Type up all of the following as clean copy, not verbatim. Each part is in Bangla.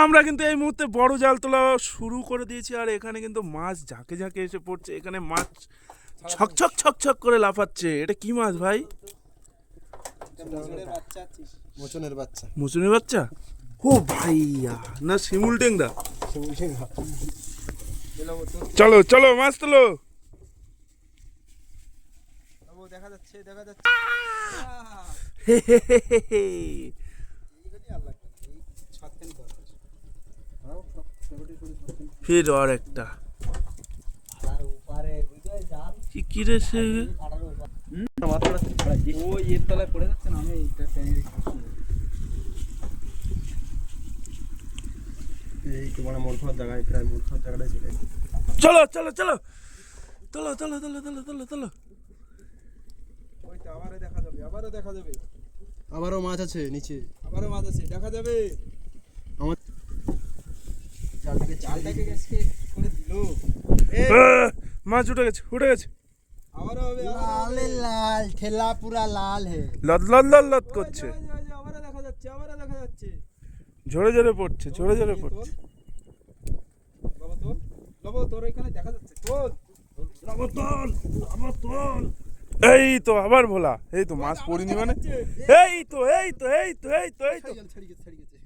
আমরা কিন্তু এই মুহূর্তে বড় জাল তোলা শুরু করে দিয়েছি, আর এখানে কিন্তু মাছ ঝাঁকে ঝাঁকে এসে পড়ছে। এখানে মাছ ছকছক ছকছক করে লাফাচ্ছে। এটা কি মাছ ভাই? মোচনের বাচ্চা। মুচুনের বাচ্চা? ও ভাইয়া, না শিমুল টেংরা? চলো চলো মাছ তোলো। দেখা যাচ্ছে দেখা যাচ্ছে। ফির আর একটা কি রে সে? চলো চলো চলো তোলো তোলো তোলো তোলো তোলো তোলো। আবারও দেখা যাবে, আবারও দেখা যাবে। আবারও মাছ আছে নিচে, আবারও মাছ আছে, দেখা যাবে। আমার জালটাকে গেছে করে দিল। মাছ উঠে গেছে উঠে গেছে। আবারও হবে, লাল লাল ঠেলা পুরা লাল হে, লদ লদ লদ লদ করছে। আবারও দেখা যাচ্ছে, আবারও দেখা যাচ্ছে। ঝরে ঝরে পড়ছে, ঝরে ঝরে পড়ছে। বাবা তোল, বাবা তোর এখানে দেখা যাচ্ছে, তোল বাবা তোল, বাবা তোল। এই তো আবার ভোলা, এই তো মাছ পড়িনি মানে, এই তো এই তো এই তো এই তো এই তো। ছাড়ি গেছে, ছাড়ি গেছে।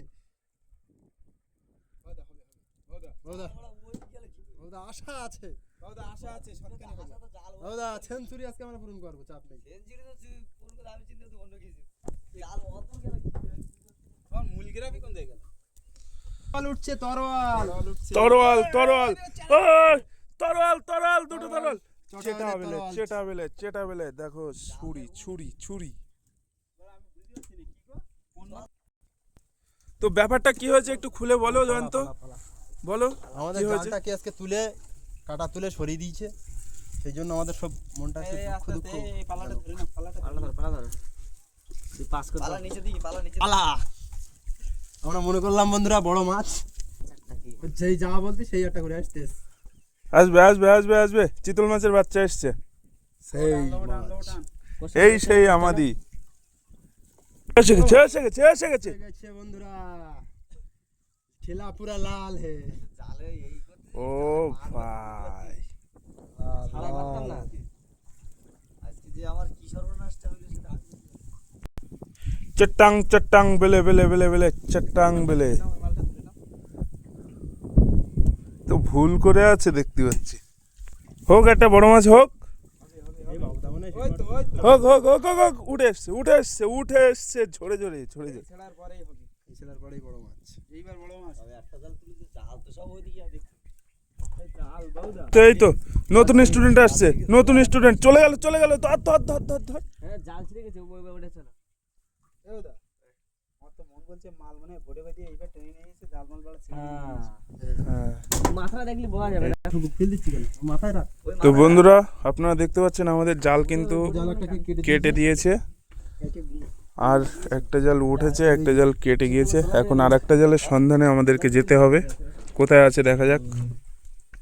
বাবা আশা আছে, বাবা আশা আছে, সত্যি হবে বাবা। সেঞ্চুরি আজকে আমরা পূরণ করব, চাপ নেই। সেঞ্চুরি তো পূরণ করে আমি চিন্তা তো অন্য কিছু। জাল অত গেল কি? তোমার মূলগিরাবি কোন জায়গা? তরোয়াল উঠছে, তরোয়াল তরোয়াল তরোয়াল, ওই তরোয়াল তরোয়াল, দুটো তরোয়াল। চেটা বেলে চেটা বেলে চেটা বেলে, দেখো ছুরি ছুরি ছুরি। তো ব্যাপারটা কি হয়েছে একটু খুলে বলো জয়ন্ত, বলো। আমাদের জালটাকে আজকে তুলে কাটা তুলে সরিয়ে দিয়েছে, সেই জন্য আমাদের সব মনটা একটু দুঃখ দুঃখ। পালাটা ধরে না, পালাটা পালা ধরে তুই পাস কর, পালা নিচে দিই, পালা নিচে পালা। আমরা মনে করলাম বন্ধুরা বড় মাছ, যেই যা বলতে সেই একটা করে আসছে। আসবে আসবে আসবে আসবে, চিতল মাছের বাচ্চা এসছে। সেই এই সেই আমাদি এসে গেছে এসে গেছে এসে গেছে বন্ধুরা, ঠেলা পুরা লাল হে। ও ভাই, চট্টাং চট্টাং বেলে বেলে বেলে বেলে চট্টাং বেলে। তো ভুল করে আছে দেখতে পাচ্ছি। হোক একটা বড় মাছ হোক, হোক হোক হোক হোক হোক, উঠে এসছে উঠে এসছে উঠে এসছে, ঝরে ঝরে ঝরে ঝরে। তো এই তো নতুন স্টুডেন্ট আসছে, নতুন স্টুডেন্ট চলে গেল চলে গেল। ধর ধর ধর ধর ধর। জাল ছিঁড়ে গেছে, উঠেছে না। তো বন্ধুরা আপনারা দেখতে পাচ্ছেন আমাদের জাল কিন্তু কেটে দিয়েছে, আর একটা জাল উঠেছে, একটা জাল কেটে গিয়েছে। এখন আর একটা জালের সন্ধানে আমাদেরকে যেতে হবে, কোথায় আছে দেখা যাক।